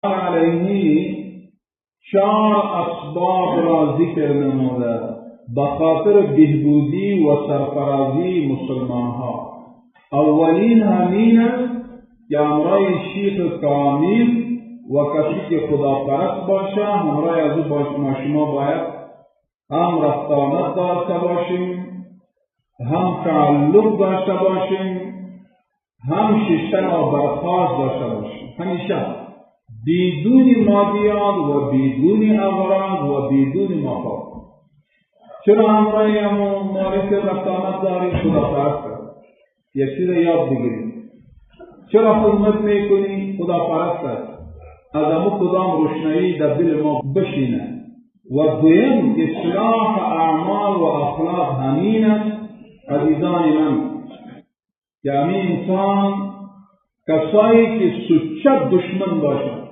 علیه 4 اسباب را ذکر نموده بخاطر بهبودی و سرفرازی مسلمان ها. اولین همین است که همراه شیخ کامل و کسی که خداپرست باشه همراه از او ما شما باید هم رفتانت داشته باشیم، هم تعلق داشته باشیم، هم ششتن و برخواست داشته باشیم. همیشه بدون مادیات و بدون اغراض و بدون مفاد. چرا همراه همون معرف رفتانت داریم؟ خداپرست یکی را یاد بگیریم. چرا خدمت میکنی؟ خداپرست است. از همون کدام روشنایی در دل ما بشینه. و دویم اصلاح اعمال و اخلاق همین است عزیزان من که همین انسان کسایی که سچت دشمن باشند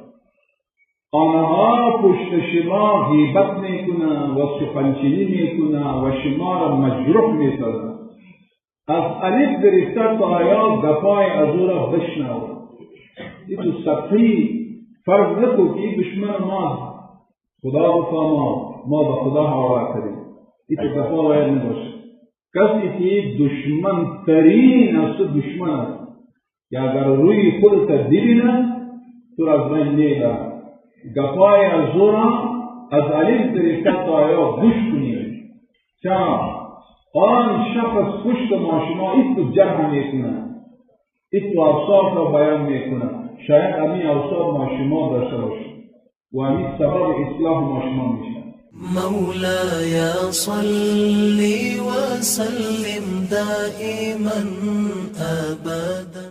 آنها پشت شما غیبت میکنند و سخنچینی میکنند و شما را مجروح میسازند. از الف گرفته تا یا گپای از او را بشنوید. این تو سطحی فرض نکن که این دشمن ماست. خدا بفرما ما به خدا حواله کردیم. این تو گپا باید نباشه. کسی که دشمن ترین از تو دشمن است که اگر روی خودت ببینه تو از بین میبره. گپای از او را از الف گرفته تا یا گوش کنید. چرا؟ آن شخص پشت ما شما این تو جرح میکنه، این تو اوصاف را بیان میکنه. شاید همین اوصاف ما شما داشته باشید و همین سبب اصلاح ما شما میشه. مولاي صل وسلم دائما أبدا.